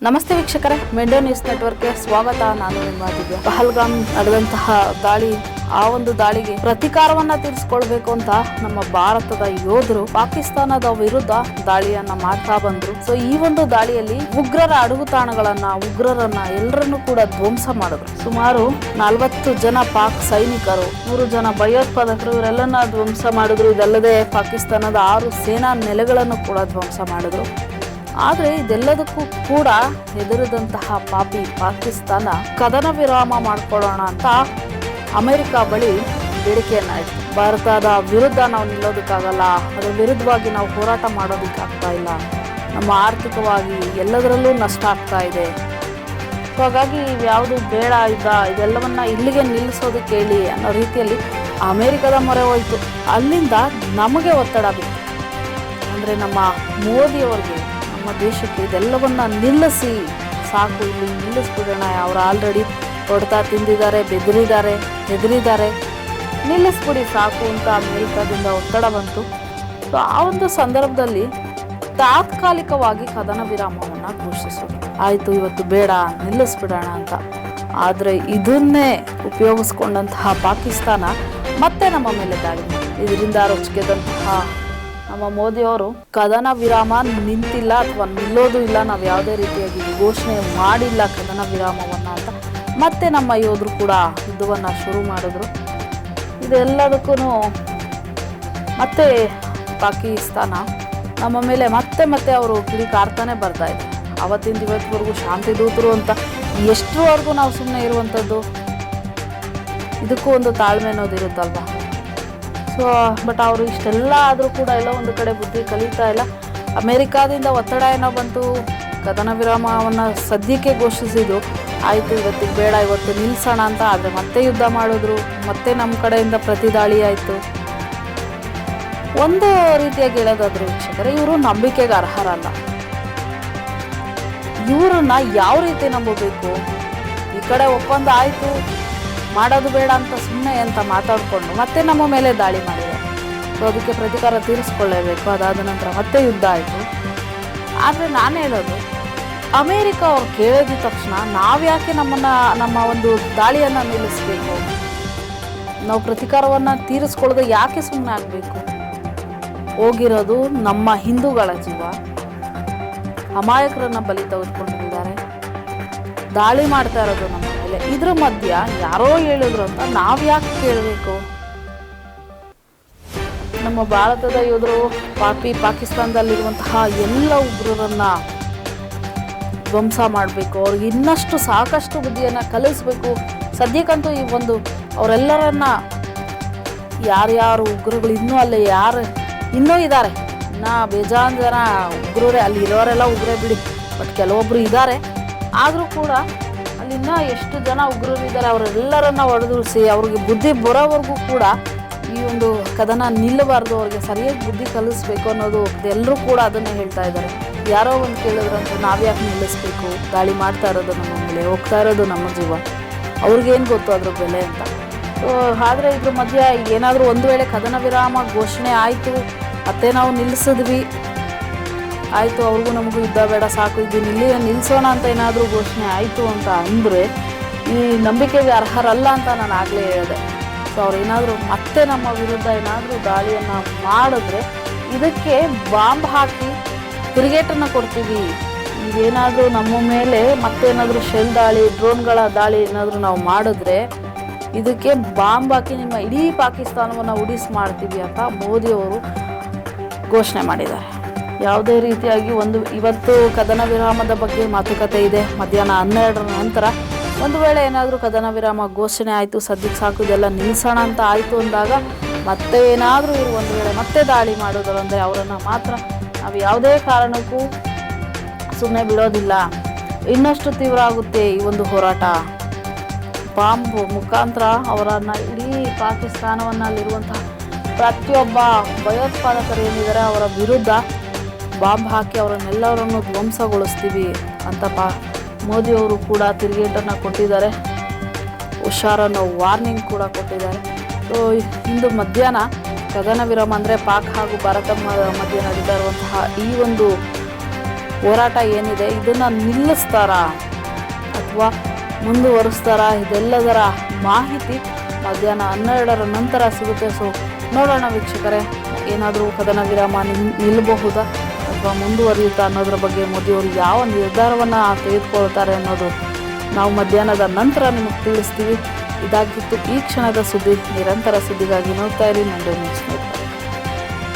ನಮಸ್ತೆ ವೀಕ್ಷಕರೇ, ಮೆಂಡೋ ನ್ಯೂಸ್ ನೆಟ್ವರ್ಕ್ಗೆ ಸ್ವಾಗತ. ನಾನು ನಿಮ್ಮ ದಿವ್ಯ. ಪಹಲ್ಗಾಮ್ ನಡೆದಂತಹ ದಾಳಿ, ಆ ಒಂದು ದಾಳಿಗೆ ಪ್ರತಿಕಾರವನ್ನ ತೀರಿಸಿಕೊಳ್ಬೇಕು ಅಂತ ನಮ್ಮ ಭಾರತದ ಯೋಧರು ಪಾಕಿಸ್ತಾನದ ವಿರುದ್ಧ ದಾಳಿಯನ್ನ ಮಾಡ್ತಾ ಬಂದ್ರು. ಸೊ ಈ ಒಂದು ದಾಳಿಯಲ್ಲಿ ಉಗ್ರರ ಅಡಗುತಾಣಗಳನ್ನ, ಉಗ್ರರನ್ನ ಎಲ್ಲರನ್ನು ಕೂಡ ಧ್ವಂಸ ಮಾಡಿದ್ರು. ಸುಮಾರು 40 ಜನ ಪಾಕ್ ಸೈನಿಕರು, 100 ಜನ ಭಯೋತ್ಪಾದಕರು ಇವರೆಲ್ಲನ್ನ ಧ್ವಂಸ ಮಾಡಿದ್ರು. ಇದಲ್ಲದೆ ಪಾಕಿಸ್ತಾನದ 6 ಸೇನಾ ನೆಲೆಗಳನ್ನು ಕೂಡ ಧ್ವಂಸ ಮಾಡಿದ್ರು. ಆದರೆ ಇದೆಲ್ಲದಕ್ಕೂ ಕೂಡ ಹೆದರಿದಂತಹ ಪಾಪಿ ಪಾಕಿಸ್ತಾನ ಕದನ ವಿರಾಮ ಮಾಡ್ಕೊಳ್ಳೋಣ ಅಂತ ಅಮೆರಿಕ ಬಳಿ ಬೇಡಿಕೆಯನ್ನ ಇಟ್ಟು, ಭಾರತದ ವಿರುದ್ಧ ನಾವು ನಿಲ್ಲೋದಕ್ಕಾಗಲ್ಲ, ಅದರ ವಿರುದ್ಧವಾಗಿ ನಾವು ಹೋರಾಟ ಮಾಡೋದಕ್ಕಾಗ್ತಾ ಇಲ್ಲ, ನಮ್ಮ ಆರ್ಥಿಕವಾಗಿ ಎಲ್ಲದರಲ್ಲೂ ನಷ್ಟ ಆಗ್ತಾ ಇದೆ, ಸೊ ಹಾಗಾಗಿ ಯಾವುದು ಬೇಡ, ಇದೆಲ್ಲವನ್ನ ಇಲ್ಲಿಗೆ ನಿಲ್ಲಿಸೋದಕ್ಕೆ ಹೇಳಿ ಅನ್ನೋ ರೀತಿಯಲ್ಲಿ ಅಮೆರಿಕದ ಮೊರೆ ಹೋಯಿತು. ಅಲ್ಲಿಂದ ನಮಗೆ ಒತ್ತಡ ಬಿತ್ತು. ಅಂದರೆ ನಮ್ಮ ಮೋದಿಯವರಿಗೆ, ನಮ್ಮ ದೇಶಕ್ಕೆ ಇದೆಲ್ಲವನ್ನ ನಿಲ್ಲಿಸಿ ಸಾಕು, ಇಲ್ಲಿ ನಿಲ್ಲಿಸ್ಬಿಡೋಣ, ಅವರು ಆಲ್ರೆಡಿ ಹೊಡೆತ ತಿಂದಿದ್ದಾರೆ, ಬೆದರಿದ್ದಾರೆ, ಹೆದರಿದ್ದಾರೆ, ನಿಲ್ಲಿಸ್ಬಿಡಿ ಸಾಕು ಅಂತ ಅಮೆರಿಕದಿಂದ ಒತ್ತಡ ಬಂತು. ಸೊ ಆ ಒಂದು ಸಂದರ್ಭದಲ್ಲಿ ತಾತ್ಕಾಲಿಕವಾಗಿ ಕದನ ವಿರಾಮವನ್ನು ಘೋಷಿಸೋದು ಆಯಿತು, ಇವತ್ತು ಬೇಡ, ನಿಲ್ಲಿಸ್ಬಿಡೋಣ ಅಂತ. ಆದರೆ ಇದನ್ನೇ ಉಪಯೋಗಿಸ್ಕೊಂಡಂತಹ ಪಾಕಿಸ್ತಾನ ಮತ್ತೆ ನಮ್ಮ ಮೇಲೆ ದಾಳಿ ಮಾಡಿ, ಇದರಿಂದ ರೊಚ್ಚಿಗೆದಂತಹ ನಮ್ಮ ಮೋದಿಯವರು ಕದನ ವಿರಾಮ ನಿಂತಿಲ್ಲ ಅಥವಾ ನಿಲ್ಲೋದು ಇಲ್ಲ, ನಾವು ಯಾವುದೇ ರೀತಿಯಾಗಿ ಘೋಷಣೆ ಮಾಡಿಲ್ಲ ಕದನ ವಿರಾಮವನ್ನು ಅಂತ ಮತ್ತೆ ನಮ್ಮ ಯೋಧರು ಕೂಡ ಯುದ್ಧವನ್ನು ಶುರು ಮಾಡಿದ್ರು. ಇದೆಲ್ಲದಕ್ಕೂ ಮತ್ತೆ ಪಾಕಿಸ್ತಾನ ನಮ್ಮ ಮೇಲೆ ಮತ್ತೆ ಅವರು ಕಿಡಿಕಾರ್ತಾನೆ ಬರ್ತಾ ಇದೆ. ಅವತ್ತಿಂದ ಇವತ್ತುವರೆಗೂ ಶಾಂತಿ ದೂತರು ಅಂತ ಎಷ್ಟರವರೆಗೂ ನಾವು ಸುಮ್ಮನೆ ಇರುವಂಥದ್ದು? ಇದಕ್ಕೂ ಒಂದು ತಾಳ್ಮೆ ಅನ್ನೋದು ಇರುತ್ತಲ್ವ. ಸೊ ಬಟ್ ಅವರು ಇಷ್ಟೆಲ್ಲ ಆದರೂ ಕೂಡ ಎಲ್ಲೋ ಒಂದು ಕಡೆ ಬುದ್ಧಿ ಕಲಿತಾ ಇಲ್ಲ. ಅಮೆರಿಕಾದಿಂದ ಒತ್ತಡ ಏನೋ ಬಂತು, ಕದನ ವಿರಾಮವನ್ನು ಸದ್ಯಕ್ಕೆ ಘೋಷಿಸಿದ್ರು, ಆಯಿತು ಇವತ್ತಿಗೆ ಬೇಡ, ಇವತ್ತು ನಿಲ್ಲಿಸೋಣ ಅಂತ. ಆದರೆ ಮತ್ತೆ ಯುದ್ಧ ಮಾಡಿದ್ರು, ಮತ್ತೆ ನಮ್ಮ ಕಡೆಯಿಂದ ಪ್ರತಿ ದಾಳಿ ಆಯಿತು. ಒಂದು ರೀತಿಯಾಗಿ ಹೇಳೋದಾದ್ರೆ ವೀಕ್ಷಕರೇ, ಇವರು ನಂಬಿಕೆಗೆ ಅರ್ಹರಲ್ಲ. ಇವರನ್ನ ಯಾವ ರೀತಿ ನಂಬಬೇಕು? ಈ ಕಡೆ ಒಪ್ಪಂದ ಆಯಿತು, ಮಾಡೋದು ಬೇಡ ಅಂತ ಸುಮ್ಮನೆ ಅಂತ ಮಾತಾಡಿಕೊಂಡು ಮತ್ತೆ ನಮ್ಮ ಮೇಲೆ ದಾಳಿ ಮಾಡಿದೆ. ಸೊ ಅದಕ್ಕೆ ಪ್ರತಿಕಾರ ತೀರಿಸ್ಕೊಳ್ಳೇಬೇಕು. ಅದಾದ ನಂತರ ಮತ್ತೆ ಯುದ್ಧ ಆಯಿತು. ಆದರೆ ನಾನು ಹೇಳೋದು, ಅಮೇರಿಕ ಅವ್ರು ಕೇಳಿದ ತಕ್ಷಣ ನಾವ್ಯಾಕೆ ನಮ್ಮ ಒಂದು ದಾಳಿಯನ್ನು ನಿಲ್ಲಿಸಬೇಕು? ನಾವು ಪ್ರತಿಕಾರವನ್ನು ತೀರಿಸ್ಕೊಳ್ಳೋದು ಯಾಕೆ ಸುಮ್ಮನೆ ಆಗಬೇಕು? ಹೋಗಿರೋದು ನಮ್ಮ ಹಿಂದೂಗಳ ಜೀವ, ಅಮಾಯಕರನ್ನ ಬಲಿ ತೆಗೆದುಕೊಂಡಿದ್ದಾರೆ, ದಾಳಿ ಮಾಡ್ತಾ ಇರೋದು ನಮ್ಮ ಮೇಲೆ. ಇದ್ರ ಮಧ್ಯ ಯಾರೋ ಹೇಳಿದ್ರು ಅಂತ ನಾವು ಯಾಕೆ ಕೇಳಬೇಕು? ನಮ್ಮ ಭಾರತದ ಯೋಧರು ಪಾಕಿಸ್ತಾನದಲ್ಲಿರುವಂತಹ ಎಲ್ಲ ಉಗ್ರರನ್ನ ಧ್ವಂಸ ಮಾಡಬೇಕು, ಅವ್ರಿಗೆ ಇನ್ನಷ್ಟು ಸಾಕಷ್ಟು ಬುದ್ಧಿಯನ್ನು ಕಲಿಸ್ಬೇಕು. ಸದ್ಯಕ್ಕಂತೂ ಈ ಒಂದು ಅವರೆಲ್ಲರನ್ನ ಯಾರ್ಯಾರು ಉಗ್ರಗಳು ಇನ್ನೂ ಇದ್ದಾರೆ, ಇನ್ನು ಬೇಜಾನ್ ಜನ ಉಗ್ರರೇ, ಅಲ್ಲಿ ಇರೋರೆಲ್ಲ ಉಗ್ರೇ ಬಿಡಿ, ಬಟ್ ಕೆಲವೊಬ್ರು ಇದ್ದಾರೆ. ಆದರೂ ಕೂಡ ಅಲ್ಲಿನ್ನ ಎಷ್ಟು ಜನ ಉಗ್ರರು ಇದ್ದಾರೆ, ಅವರೆಲ್ಲರನ್ನ ಹೊಡೆದುಳಿಸಿ ಅವ್ರಿಗೆ ಬುದ್ಧಿ ಬರೋವರೆಗೂ ಕೂಡ ಈ ಒಂದು ಕದನ ನಿಲ್ಲಬಾರ್ದು, ಅವ್ರಿಗೆ ಸರಿಯಾಗಿ ಬುದ್ಧಿ ಕಲಿಸ್ಬೇಕು ಅನ್ನೋದು ಎಲ್ಲರೂ ಕೂಡ ಅದನ್ನೇ ಹೇಳ್ತಾ ಇದ್ದಾರೆ. ಯಾರೋ ಒಂದು ಕೇಳಿದ್ರಂತ ನಾವ್ಯಾಕೆ ನಿಲ್ಲಿಸ್ಬೇಕು? ದಾಳಿ ಮಾಡ್ತಾ ಇರೋದು ನಮ್ಮ ಮೇಲೆ, ಹೋಗ್ತಾ ಇರೋದು ನಮ್ಮ ಜೀವ, ಅವ್ರಿಗೇನು ಗೊತ್ತು ಅದ್ರ ಬೆಲೆ ಅಂತ. ಸೊ ಆದರೆ ಇದ್ರ ಮಧ್ಯೆ ಏನಾದರೂ ಒಂದು ವೇಳೆ ಕದನ ವಿರಾಮ ಘೋಷಣೆ ಆಯಿತು, ಮತ್ತೆ ನಾವು ನಿಲ್ಲಿಸಿದ್ವಿ, ಆಯಿತು ಅವ್ರಿಗೂ ನಮಗೂ ಯುದ್ಧ ಬೇಡ ಸಾಕು, ಇದು ನಿಲ್ಲಿಸೋಣ ಅಂತ ಏನಾದರೂ ಘೋಷಣೆ ಆಯಿತು ಅಂತ ಅಂದರೆ ಈ ನಂಬಿಕೆಗೆ ಅರ್ಹರಲ್ಲ ಅಂತ ನಾನು ಆಗಲೇ ಹೇಳಿದೆ. ಸೊ ಅವ್ರೇನಾದರೂ ಮತ್ತೆ ನಮ್ಮ ವಿರುದ್ಧ ಏನಾದರೂ ದಾಳಿಯನ್ನು ಮಾಡಿದ್ರೆ ಇದಕ್ಕೆ ಬಾಂಬ್ ಹಾಕಿ ತಿರುಗೇಟನ್ನು ಕೊಡ್ತೀವಿ. ಇದೇನಾದರೂ ನಮ್ಮ ಮೇಲೆ ಮತ್ತೇನಾದರೂ ಶೆಲ್ ದಾಳಿ, ಡ್ರೋನ್ಗಳ ದಾಳಿ ಏನಾದರೂ ನಾವು ಮಾಡಿದ್ರೆ ಇದಕ್ಕೆ ಬಾಂಬ್ ಹಾಕಿ ನಿಮ್ಮ ಇಡೀ ಪಾಕಿಸ್ತಾನವನ್ನು ಉಡಿಸಿ ಮಾಡ್ತೀವಿ ಅಂತ ಮೋದಿಯವರು ಘೋಷಣೆ ಮಾಡಿದ್ದಾರೆ. ಯಾವುದೇ ರೀತಿಯಾಗಿ ಇವತ್ತು ಕದನ ವಿರಾಮದ ಬಗ್ಗೆ ಮಾತುಕತೆ ಇದೆ. ಮಧ್ಯಾಹ್ನ 12ರ ನಂತರ ಒಂದು ವೇಳೆ ಏನಾದರೂ ಕದನ ವಿರಾಮ ಘೋಷಣೆ ಆಯಿತು, ಸದ್ಯಕ್ಕೆ ಸಾಕು ಇದೆಲ್ಲ ನಿಲ್ಲಿಸೋಣ ಅಂತ ಆಯಿತು ಅಂದಾಗ ಮತ್ತೆ ಏನಾದರೂ ಇವರು ಒಂದು ವೇಳೆ ಮತ್ತೆ ದಾಳಿ ಮಾಡೋದು ಅಂದರೆ ಅವರನ್ನು ಮಾತ್ರ ನಾವು ಯಾವುದೇ ಕಾರಣಕ್ಕೂ ಸುಮ್ಮನೆ ಬಿಡೋದಿಲ್ಲ. ಇನ್ನಷ್ಟು ತೀವ್ರ ಆಗುತ್ತೆ ಈ ಒಂದು ಹೋರಾಟ. ಬಾಂಬ್ ಮುಖಾಂತರ ಅವರನ್ನು ಇಡೀ ಪಾಕಿಸ್ತಾನವನ್ನಲ್ಲಿರುವಂತಹ ಪ್ರತಿಯೊಬ್ಬ ಭಯೋತ್ಪಾದಕರು ಏನಿದ್ದಾರೆ ಅವರ ವಿರುದ್ಧ ಬಾಂಬ್ ಹಾಕಿ ಅವರನ್ನೆಲ್ಲರನ್ನು ಧ್ವಂಸಗೊಳಿಸ್ತೀವಿ ಅಂತ ಮೋದಿಯವರು ಕೂಡ ತಿರುಗೇಟನ್ನು ಕೊಟ್ಟಿದ್ದಾರೆ, ಹುಷಾರನ್ನೋ ವಾರ್ನಿಂಗ್ ಕೂಡ ಕೊಟ್ಟಿದ್ದಾರೆ. ಸೊ ಇಂದು ಮಧ್ಯಾಹ್ನ ಕದನ ವಿರಾಮ ಅಂದರೆ ಪಾಕ್ ಹಾಗೂ ಭಾರತ ಮಧ್ಯೆ ನಡೀತಾ ಇರುವಂತಹ ಈ ಒಂದು ಹೋರಾಟ ಏನಿದೆ ಇದನ್ನು ನಿಲ್ಲಿಸ್ತಾರಾ ಅಥವಾ ಮುಂದುವರಿಸ್ತಾರಾ, ಇದೆಲ್ಲದರ ಮಾಹಿತಿ ಮಧ್ಯಾಹ್ನ 12ರ ನಂತರ ಸಿಗುತ್ತೆ. ಸೊ ನೋಡೋಣ ವೀಕ್ಷಕರೇ, ಏನಾದರೂ ಕದನ ವಿರಾಮ ನಿಲ್ಲಬಹುದಾ ಅಥವಾ ಮುಂದುವರಿಯುತ್ತಾ ಅನ್ನೋದ್ರ ಬಗ್ಗೆ ಮೋದಿಯವರು ಯಾವ ನಿರ್ಧಾರವನ್ನು ತೆಗೆದುಕೊಳ್ತಾರೆ ಅನ್ನೋದು ನಾವು ಮಧ್ಯಾಹ್ನದ ನಂತರ ನಿಮಗೆ ತಿಳಿಸ್ತೀವಿ. ಇದಾಗಿತ್ತು ಈ ಕ್ಷಣದ ಸುದ್ದಿ. ನಿರಂತರ ಸುದ್ದಿಗಾಗಿ ನೋಡ್ತಾ ಇರಿ ಮಂಡ್ಯ ನ್ಯೂಸ್.